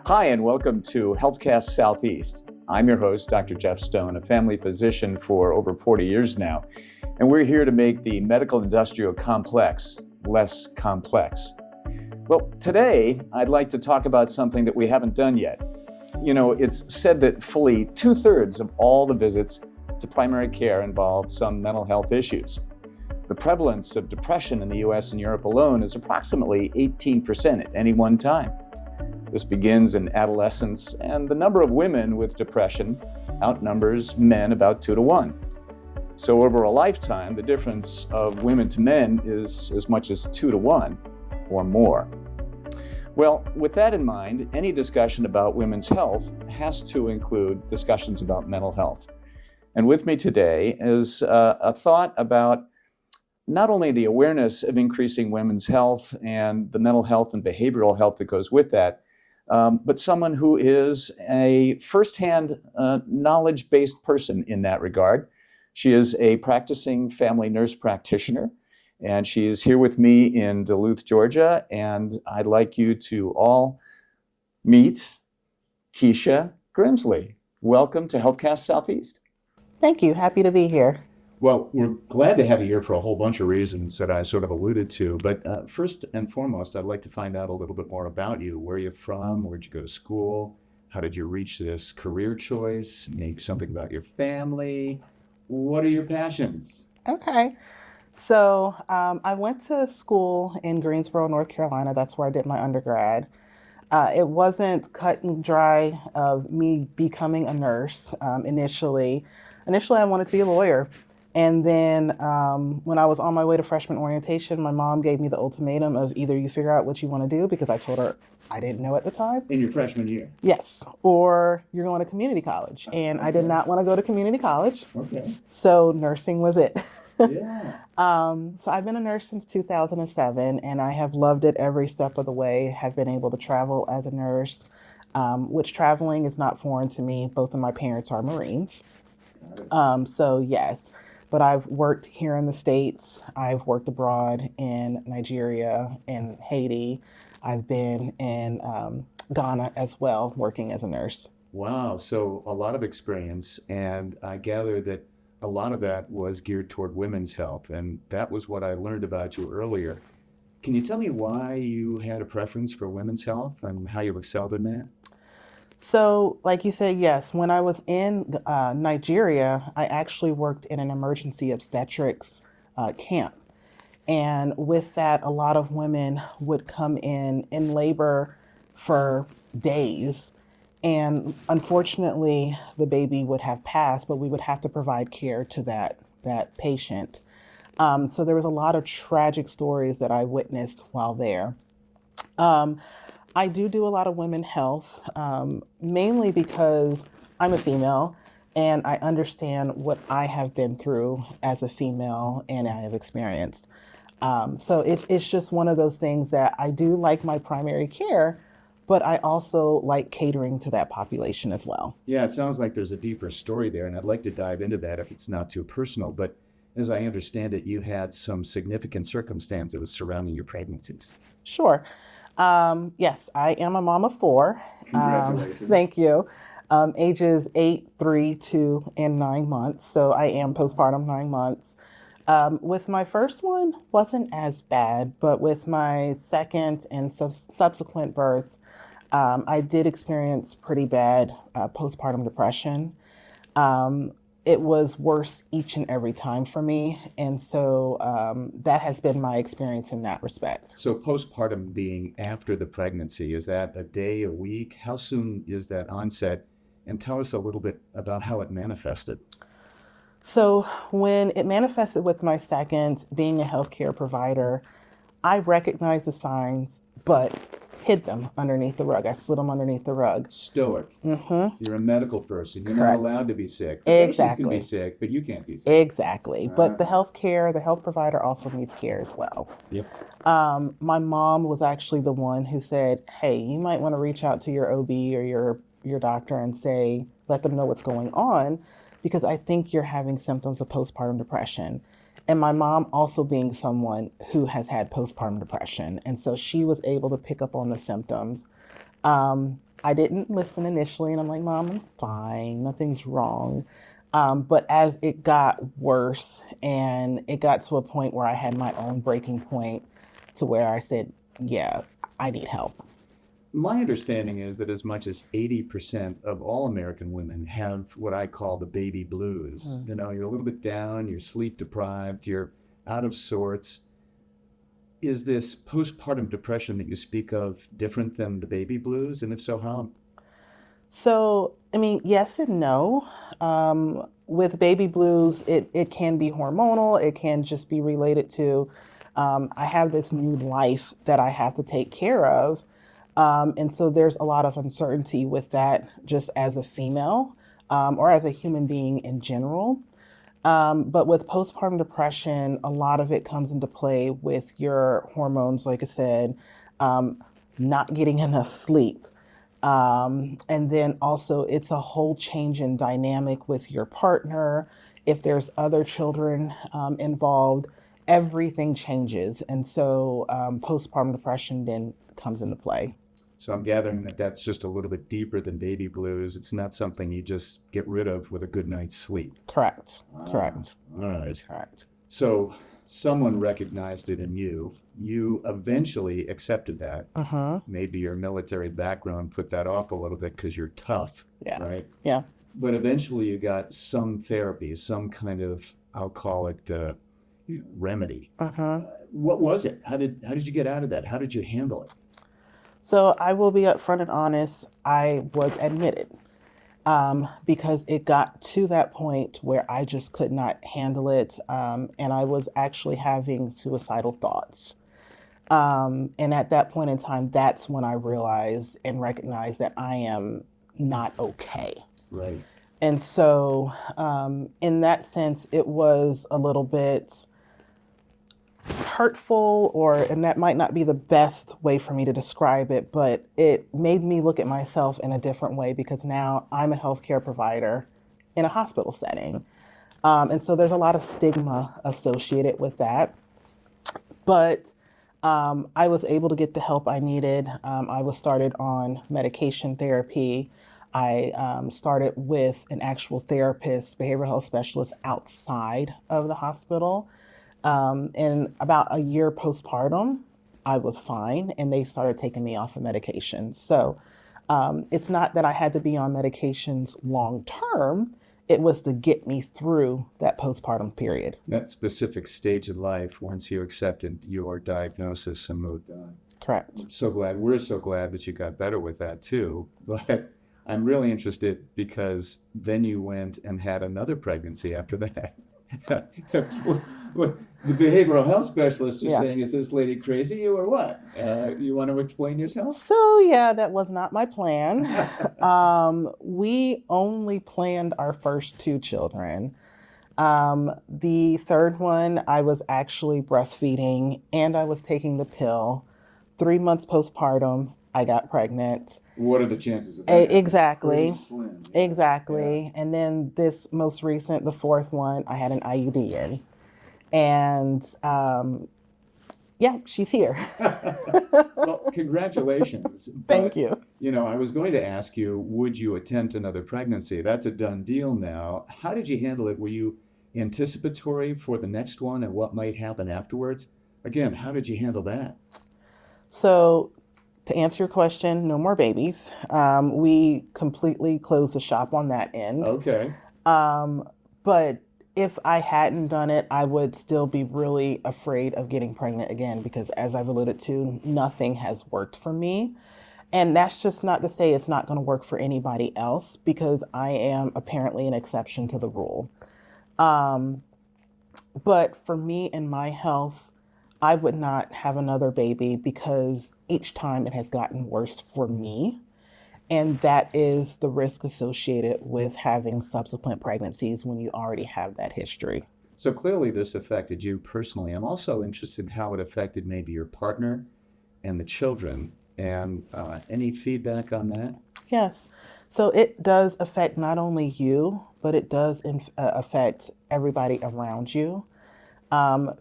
Hi, and welcome to HealthCast Southeast. I'm your host, Dr. Jeff Stone, a family physician for over 40 years now, and we're here to make the medical industrial complex less complex. Well, today, I'd like to talk about something that we haven't done yet. You know, it's said that fully 2/3 of all the visits to primary care involve some mental health issues. The prevalence of depression in the US and Europe alone is approximately 18% at any one time. This begins in adolescence, and the number of women with depression outnumbers men about 2 to 1. So over a lifetime, the difference of women to men is as much as 2 to 1 or more. Well, with that in mind, any discussion about women's health has to include discussions about mental health. And with me today is a thought about not only the awareness of increasing women's health and the mental health and behavioral health that goes with that, but someone who is a firsthand knowledge-based person in that regard. She is a practicing family nurse practitioner, and she is here with me in Duluth, Georgia, and I'd like you to all meet Kieshia Grimsley. Welcome to HealthCast Southeast. Thank you. Happy to be here. Well, we're glad to have you here for a whole bunch of reasons that I sort of alluded to. But first and foremost, I'd like to find out a little bit more about you. Where are you from? Where'd you go to school? How did you reach this career choice? Maybe something about your family. What are your passions? Okay. So I went to school in Greensboro, North Carolina. That's where I did my undergrad. It wasn't cut and dry of me becoming a nurse initially. Initially, I wanted to be a lawyer. And then when I was on my way to freshman orientation, my mom gave me the ultimatum of either you figure out what you want to do, because I told her I didn't know at the time. In your freshman year? Yes, or you're going to community college. And I did not want to go to community college. Okay. So nursing was it. Yeah. So I've been a nurse since 2007, and I have loved it every step of the way. Have been able to travel as a nurse, which traveling is not foreign to me. Both of my parents are Marines. So yes. But I've worked here in the States. I've worked abroad in Nigeria and Haiti. I've been in Ghana as well, working as a nurse. Wow. So a lot of experience. And I gather that a lot of that was geared toward women's health. And that was what I learned about you earlier. Can you tell me why you had a preference for women's health and how you excelled in that? So, like you said, yes, when I was in Nigeria, I actually worked in an emergency obstetrics camp. And with that, a lot of women would come in labor for days. And unfortunately, the baby would have passed, but we would have to provide care to that patient. So there was a lot of tragic stories that I witnessed while there. I do a lot of women's health, mainly because I'm a female and I understand what I have been through as a female and I have experienced. So it's just one of those things that I do like my primary care, but I also like catering to that population as well. Yeah, it sounds like there's a deeper story there, and I'd like to dive into that if it's not too personal. But as I understand it, you had some significant circumstances surrounding your pregnancies. Sure. Yes, I am a mom of 4. Congratulations. Thank you. Ages 8, 3, 2, and 9 months. So I am postpartum 9 months. With my first one, wasn't as bad, but with my second and subsequent births, I did experience pretty bad postpartum depression. It was worse each and every time for me. And so that has been my experience in that respect. So postpartum being after the pregnancy, is that a day, a week? How soon is that onset? And tell us a little bit about how it manifested. So when it manifested with my second, being a healthcare provider, I recognized the signs, but hid them underneath the rug. I slid them underneath the rug. Stoic. Mm-hmm. You're a medical person. You're Correct. not allowed to be sick. Exactly. The patients can be sick, but you can't be sick. Exactly. But the health provider also needs care as well. Yep. My mom was actually the one who said, hey, you might want to reach out to your OB or your doctor and let them know what's going on, because I think you're having symptoms of postpartum depression. And my mom also being someone who has had postpartum depression. And so she was able to pick up on the symptoms. I didn't listen initially, and I'm like, Mom, I'm fine, nothing's wrong. But as it got worse and it got to a point where I had my own breaking point to where I said, yeah, I need help. My understanding is that as much as 80% of all American women have what I call the baby blues. Mm. You know, you're a little bit down, you're sleep deprived, you're out of sorts. Is this postpartum depression that you speak of different than the baby blues? And if so, how? So, I mean, yes and no. With baby blues, it can be hormonal, it can just be related to I have this new life that I have to take care of. And so there's a lot of uncertainty with that just as a female or as a human being in general. But with postpartum depression, a lot of it comes into play with your hormones, like I said, um, not getting enough sleep. And then also, it's a whole change in dynamic with your partner. If there's other children involved, everything changes. And so, postpartum depression then comes into play. So I'm gathering that that's just a little bit deeper than baby blues. It's not something you just get rid of with a good night's sleep. Correct. Ah, Correct. all right. Correct. So someone recognized it in you. You eventually accepted that. Uh-huh. Maybe your military background put that off a little bit because you're tough, Yeah. right? Yeah. But eventually you got some therapy, some kind of, I'll call it remedy. Uh-huh. What was it? How did you get out of that? How did you handle it? So I will be upfront and honest. I was admitted because it got to that point where I just could not handle it. And I was actually having suicidal thoughts. And at that point in time, that's when I realized and recognized that I am not okay. Right. And so, in that sense, it was a little bit hurtful, and that might not be the best way for me to describe it, but it made me look at myself in a different way because now I'm a healthcare provider in a hospital setting. And so there's a lot of stigma associated with that. But I was able to get the help I needed. I was started on medication therapy. I started with an actual therapist, behavioral health specialist outside of the hospital. And about a year postpartum, I was fine, and they started taking me off of medications. So it's not that I had to be on medications long term. It was to get me through that postpartum period. That specific stage of life, once you accepted your diagnosis and moved on. Correct. We're so glad that you got better with that too. But I'm really interested because then you went and had another pregnancy after that. What the behavioral health specialist is Yeah. saying, is this lady crazy or what? You want to explain yourself? So yeah, that was not my plan. We only planned our first two children. The third one, I was actually breastfeeding and I was taking the pill. 3 months postpartum, I got pregnant. What are the chances of that? Exactly. Pretty slim. Exactly. Yeah. And then this most recent, the fourth one, I had an IUD in. And yeah, she's here. Well, congratulations. Thank But, you. You know, I was going to ask you, would you attempt another pregnancy? That's a done deal now. How did you handle it? Were you anticipatory for the next one and what might happen afterwards? Again, how did you handle that? So to answer your question, no more babies. We completely closed the shop on that end. Okay. But if I hadn't done it, I would still be really afraid of getting pregnant again because, as I've alluded to, nothing has worked for me. And that's just not to say it's not going to work for anybody else because I am apparently an exception to the rule. But for me and my health, I would not have another baby because each time it has gotten worse for me. And that is the risk associated with having subsequent pregnancies when you already have that history. So clearly this affected you personally. I'm also interested in how it affected maybe your partner and the children. And any feedback on that? Yes. So it does affect not only you, but it does affect everybody around you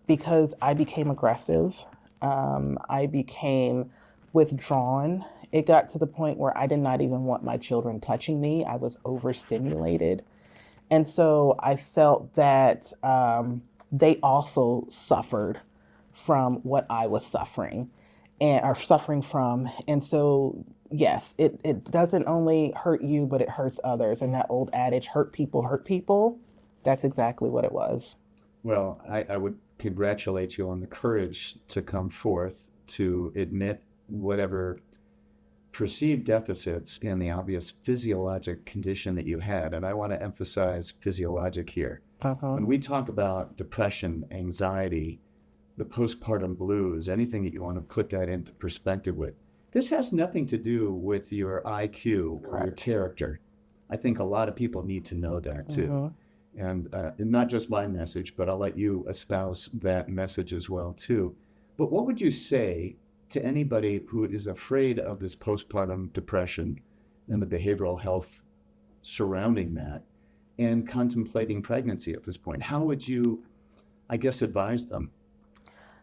because I became aggressive. I became withdrawn it got to the point where I did not even want my children touching me. I was overstimulated. And so I felt that they also suffered from what I was suffering and are suffering from. And so, yes, it doesn't only hurt you, but it hurts others. And that old adage, hurt people hurt people, that's exactly what it was. Well, I would congratulate you on the courage to come forth to admit whatever perceived deficits in the obvious physiologic condition that you had. And I want to emphasize physiologic here. When we talk about depression, anxiety, the postpartum blues, anything that you want to put that into perspective with, this has nothing to do with your IQ or your character. I think a lot of people need to know that too. And not just my message, but I'll let you espouse that message as well too. But what would you say to anybody who is afraid of this postpartum depression and the behavioral health surrounding that and contemplating pregnancy at this point? How would you, I guess, advise them?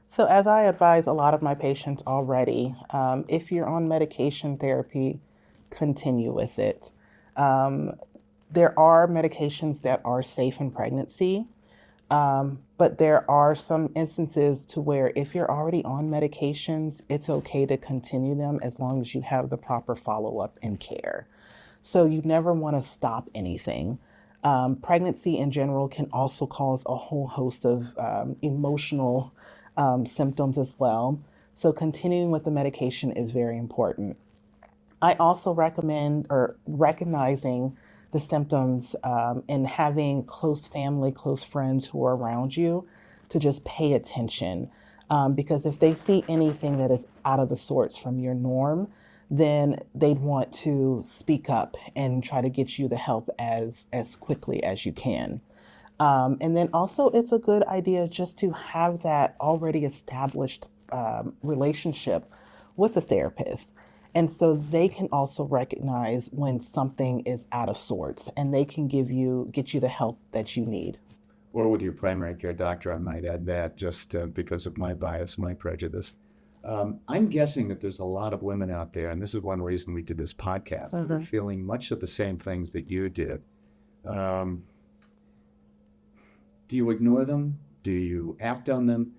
So as I advise a lot of my patients already, if you're on medication therapy, continue with it. There are medications that are safe in pregnancy, but there are some instances to where if you're already on medications, it's okay to continue them as long as you have the proper follow-up and care. So you never want to stop anything. Pregnancy in general can also cause a whole host of emotional symptoms as well. So continuing with the medication is very important. I also recommend recognizing the symptoms and having close family, close friends who are around you to just pay attention. Because if they see anything that is out of the sorts from your norm, then they'd want to speak up and try to get you the help as quickly as you can. And then also it's a good idea just to have that already established relationship with a therapist. And so they can also recognize when something is out of sorts and they can get you the help that you need. Or with your primary care doctor, I might add that just because of my bias, my prejudice. I'm guessing that there's a lot of women out there, and this is one reason we did this podcast, that are feeling much of the same things that you did. Do you ignore them? Do you act on them?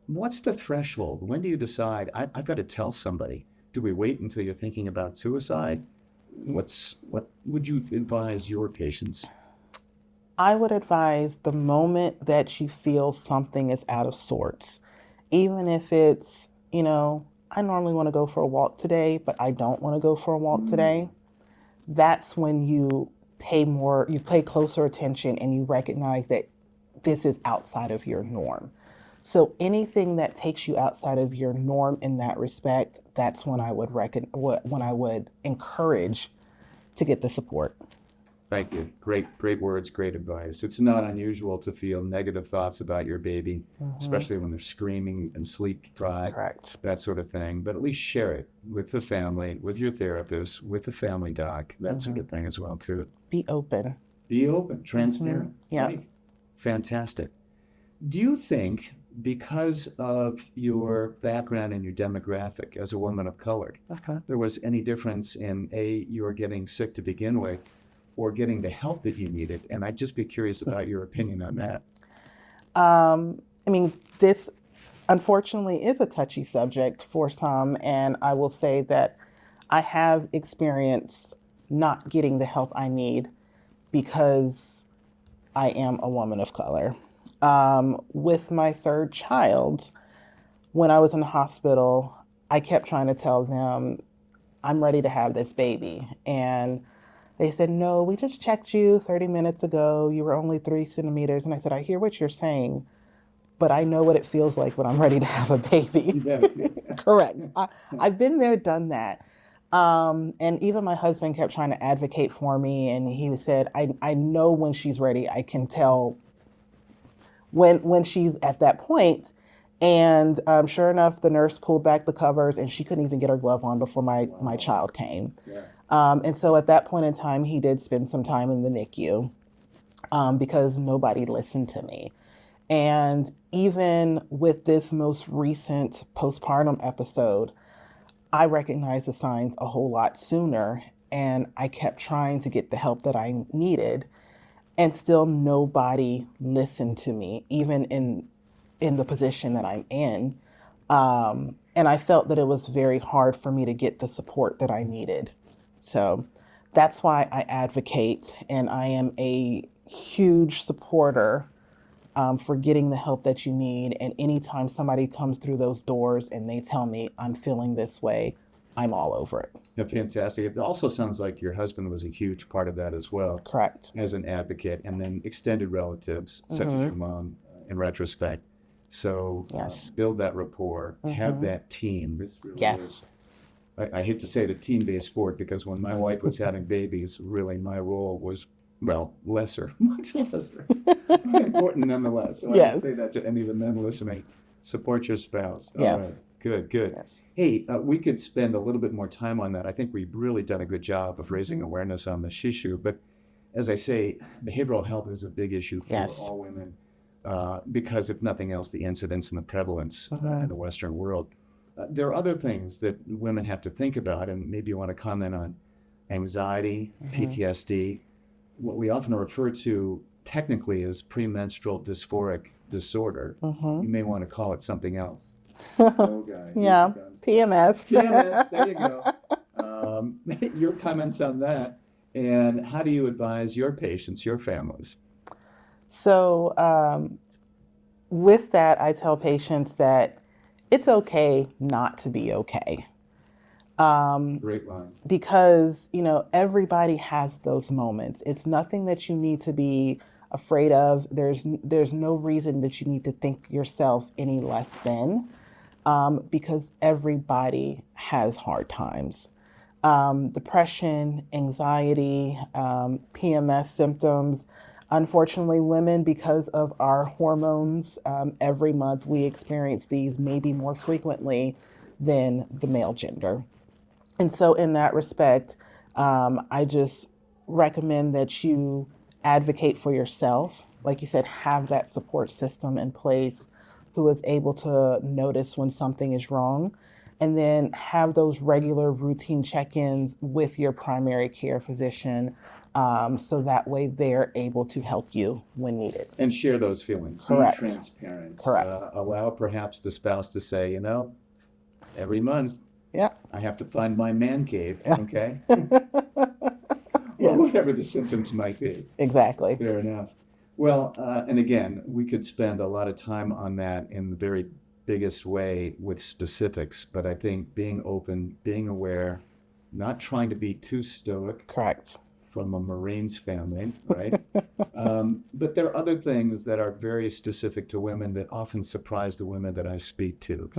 What's the threshold? When do you decide, I've got to tell somebody? Do we wait until you're thinking about suicide? What would you advise your patients? I would advise the moment that you feel something is out of sorts, even if it's, I normally want to go for a walk today, but I don't want to go for a walk today. That's when you pay closer attention and you recognize that this is outside of your norm. So anything that takes you outside of your norm in that respect, that's when I would encourage to get the support. Thank you. Great words, great advice. It's not unusual to feel negative thoughts about your baby, especially when they're screaming and sleep deprived, Correct. that sort of thing. But at least share it with the family, with your therapist, with the family doc. That's a good thing as well, too. Be open. Be open, transparent. Yeah. Right. Fantastic. Do you think, because of your background and your demographic as a woman of color, there was any difference in you were getting sick to begin with or getting the help that you needed? And I'd just be curious about your opinion on that. This unfortunately is a touchy subject for some, and I will say that I have experienced not getting the help I need because I am a woman of color. With my third child, when I was in the hospital, I kept trying to tell them, I'm ready to have this baby. And they said, no, we just checked you 30 minutes ago. You were only 3 centimeters. And I said, I hear what you're saying, but I know what it feels like when I'm ready to have a baby. Correct. I've been there, done that. And even my husband kept trying to advocate for me. And he said, I know when she's ready. I can tell when she's at that point. And sure enough, the nurse pulled back the covers and she couldn't even get her glove on before my child came. Yeah. And so at that point in time, he did spend some time in the NICU because nobody listened to me. And even with this most recent postpartum episode, I recognized the signs a whole lot sooner, and I kept trying to get the help that I needed, and still nobody listened to me, even in the position that I'm in. And I felt that it was very hard for me to get the support that I needed. So that's why I advocate, and I am a huge supporter for getting the help that you need. And anytime somebody comes through those doors and they tell me I'm feeling this way, I'm all over it. Yeah, fantastic. It also sounds like your husband was a huge part of that as well. Correct. As an advocate, and then extended relatives, such as your mom, in retrospect. So Yes. build that rapport, have that team. This really Yes. is, I hate to say it, a team-based sport, because when my wife was having babies, really my role was, well, lesser, much lesser, but important nonetheless. So I Yes. would say that to any of the men listening. Support your spouse. All Yes. right. Good, good. Yes. Hey, we could spend a little bit more time on that. I think we've really done a good job of raising awareness on this issue. But as I say, behavioral health is a big issue for Yes. all women because, if nothing else, the incidence and the prevalence in the Western world. There are other things that women have to think about, and maybe you want to comment on anxiety, PTSD, what we often refer to technically as premenstrual dysphoric disorder. You may want to call it something else. Oh, guy. Yeah, PMS. PMS, there you go. Your comments on that, and how do you advise your patients, your families? So, with that, I tell patients that it's okay not to be okay. Great line. Because, everybody has those moments. It's nothing that you need to be afraid of. There's no reason that you need to think yourself any less than, because everybody has hard times. Depression, anxiety, PMS symptoms. Unfortunately, women, because of our hormones, every month we experience these maybe more frequently than the male gender. And so in that respect, I just recommend that you advocate for yourself. Like you said, have that support system in place who is able to notice when something is wrong, and then have those regular routine check-ins with your primary care physician, so that way they're able to help you when needed. And share those feelings. Correct. Be transparent. Correct. Allow perhaps the spouse to say, every month Yeah. I have to find my man cave, Yeah. okay? Yes. Whatever the symptoms might be. Exactly. Fair enough. Well, and again, we could spend a lot of time on that in the very biggest way with specifics, but I think being open, being aware, not trying to be too stoic. Correct. From a Marines family, right? But there are other things that are very specific to women that often surprise the women that I speak to.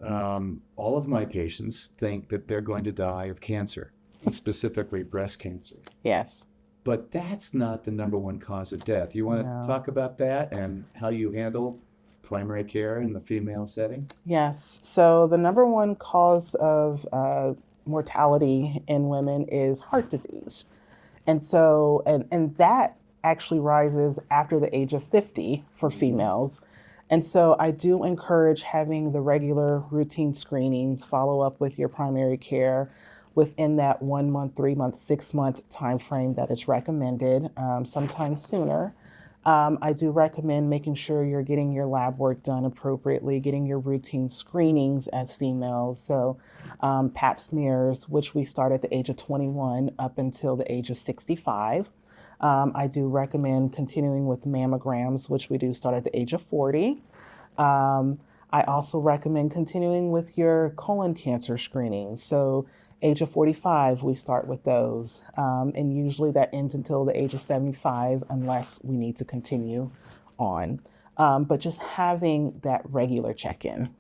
All of my patients think that they're going to die of cancer, specifically breast cancer. Yes. But that's not the number one cause of death. You want to talk about that and how you handle primary care in the female setting? Yes. So the number one cause of mortality in women is heart disease. And so, and that actually rises after the age of 50 for females. And so I do encourage having the regular routine screenings, follow up with your primary care within that 1 month, 3 month, 6 month time frame that is recommended, sometimes sooner. I do recommend making sure you're getting your lab work done appropriately, getting your routine screenings as females. So pap smears, which we start at the age of 21 up until the age of 65. I do recommend continuing with mammograms, which we do start at the age of 40. I also recommend continuing with your colon cancer screening. So age of 45, we start with those. And usually that ends until the age of 75, unless we need to continue on. But just having that regular check-in.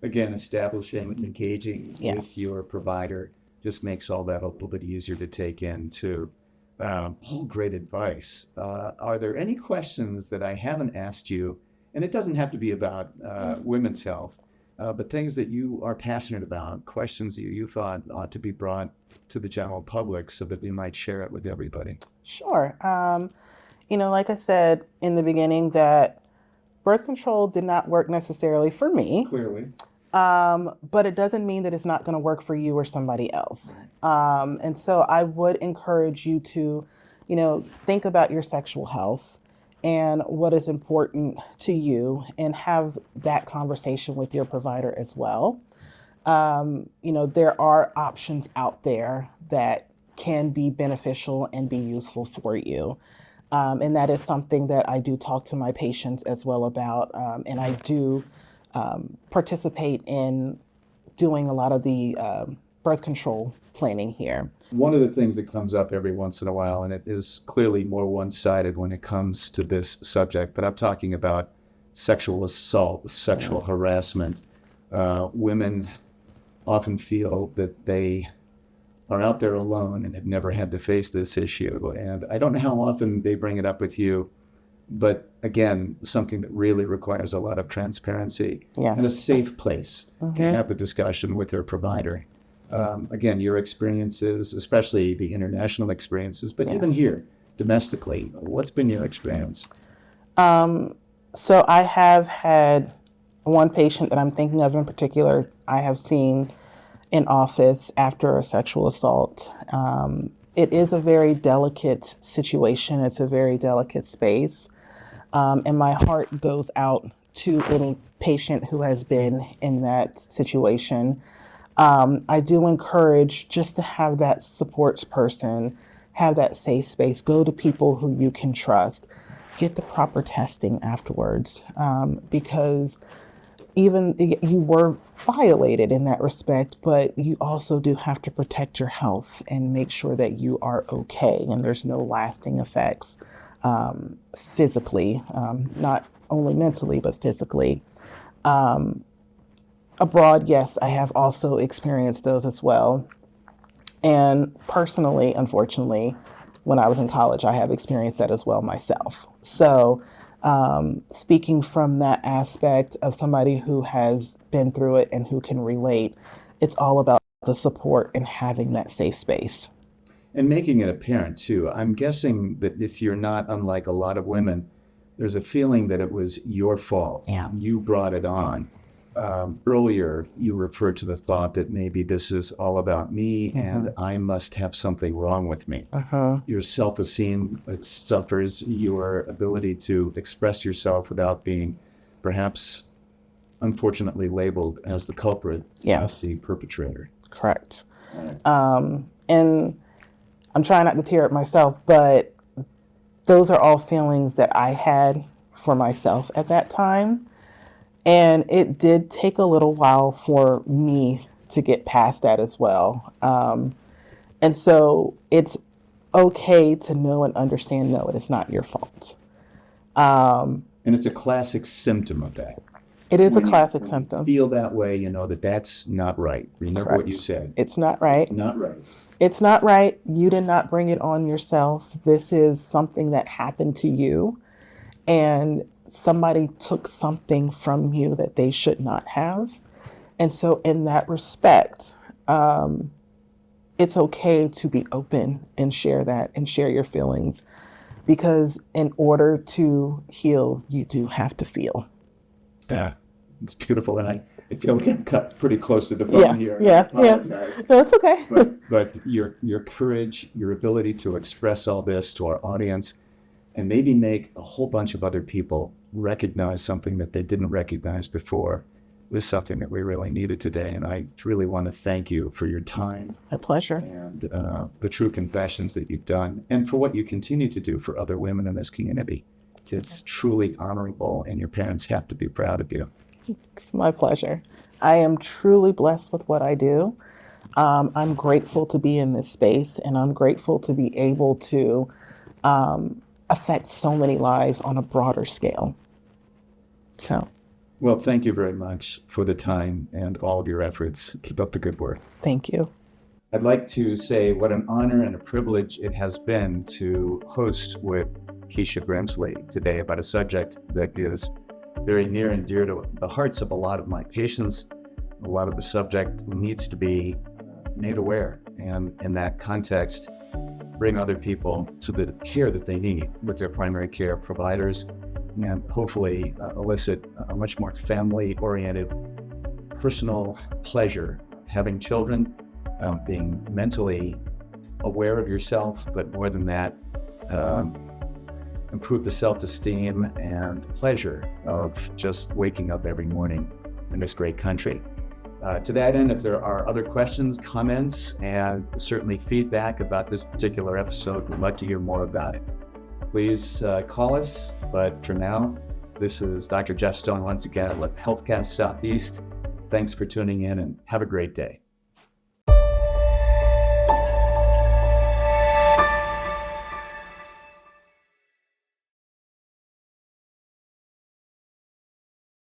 Again, establishing and engaging Yes. with your provider just makes all that a little bit easier to take in too. All great advice. Are there any questions that I haven't asked you? And it doesn't have to be about women's health, but things that you are passionate about, questions that you thought ought to be brought to the general public so that we might share it with everybody. Sure. Like I said in the beginning, that birth control did not work necessarily for me. Clearly. But it doesn't mean that it's not going to work for you or somebody else. And so I would encourage you to, think about your sexual health and what is important to you and have that conversation with your provider as well. There are options out there that can be beneficial and be useful for you. And that is something that I do talk to my patients as well about. And I do participate in doing a lot of the birth control planning here. One of the things that comes up every once in a while, and it is clearly more one-sided when it comes to this subject, but I'm talking about sexual assault, sexual harassment. Women often feel that they are out there alone and have never had to face this issue. And I don't know how often they bring it up with you, but again, something that really requires a lot of transparency and a safe place to have the discussion with their provider. Again, your experiences, especially the international experiences, but even here, domestically, what's been your experience? So I have had one patient that I'm thinking of in particular, I have seen in office after a sexual assault. It is a very delicate situation. It's a very delicate space. And my heart goes out to any patient who has been in that situation. I do encourage just to have that support person, have that safe space, go to people who you can trust, get the proper testing afterwards, because even you were violated in that respect, but you also do have to protect your health and make sure that you are okay and there's no lasting effects physically, not only mentally, but physically. Abroad, yes, I have also experienced those as well. And personally, unfortunately, when I was in college, I have experienced that as well myself. So speaking from that aspect of somebody who has been through it and who can relate, it's all about the support and having that safe space. And making it apparent too. I'm guessing that if you're not unlike a lot of women, there's a feeling that it was your fault. Yeah. You brought it on. Earlier, you referred to the thought that maybe this is all about me and I must have something wrong with me. Your self-esteem suffers, your ability to express yourself without being perhaps unfortunately labeled as the culprit, as the perpetrator. Correct. And I'm trying not to tear up myself, but those are all feelings that I had for myself at that time. And it did take a little while for me to get past that as well. And so it's okay to know and understand, no, it is not your fault. And it's a classic symptom of that. It is a classic symptom. Feel that way, you know, that's not right. Remember what you said. It's not right. It's not right. It's not right. You did not bring it on yourself. This is something that happened to you. And somebody took something from you that they should not have. And so in that respect, it's okay to be open and share that and share your feelings, because in order to heal, you do have to feel. Yeah, it's beautiful. And I feel like I'm cut pretty close to the phone here. Yeah. No, it's okay. But your courage, your ability to express all this to our audience, and maybe make a whole bunch of other people recognize something that they didn't recognize before, was something that we really needed today. And I really want to thank you for your time. It's my pleasure. And the true confessions that you've done, and for what you continue to do for other women in this community. It's truly honorable, and your parents have to be proud of you. It's my pleasure. I am truly blessed with what I do. I'm grateful to be in this space, and I'm grateful to be able to affect so many lives on a broader scale. Well, thank you very much for the time and all of your efforts. Keep up the good work. Thank you. I'd like to say what an honor and a privilege it has been to host with Keisha Grimsley today about a subject that is very near and dear to the hearts of a lot of my patients. A lot of the subject needs to be made aware, and in that context, bring other people to the care that they need with their primary care providers, and hopefully elicit a much more family-oriented, personal pleasure having children, being mentally aware of yourself, but more than that, improve the self-esteem and pleasure of just waking up every morning in this great country. To that end, if there are other questions, comments, and certainly feedback about this particular episode, we'd love to hear more about it. Please call us, but for now, this is Dr. Jeff Stone once again at HealthCast Southeast. Thanks for tuning in and have a great day.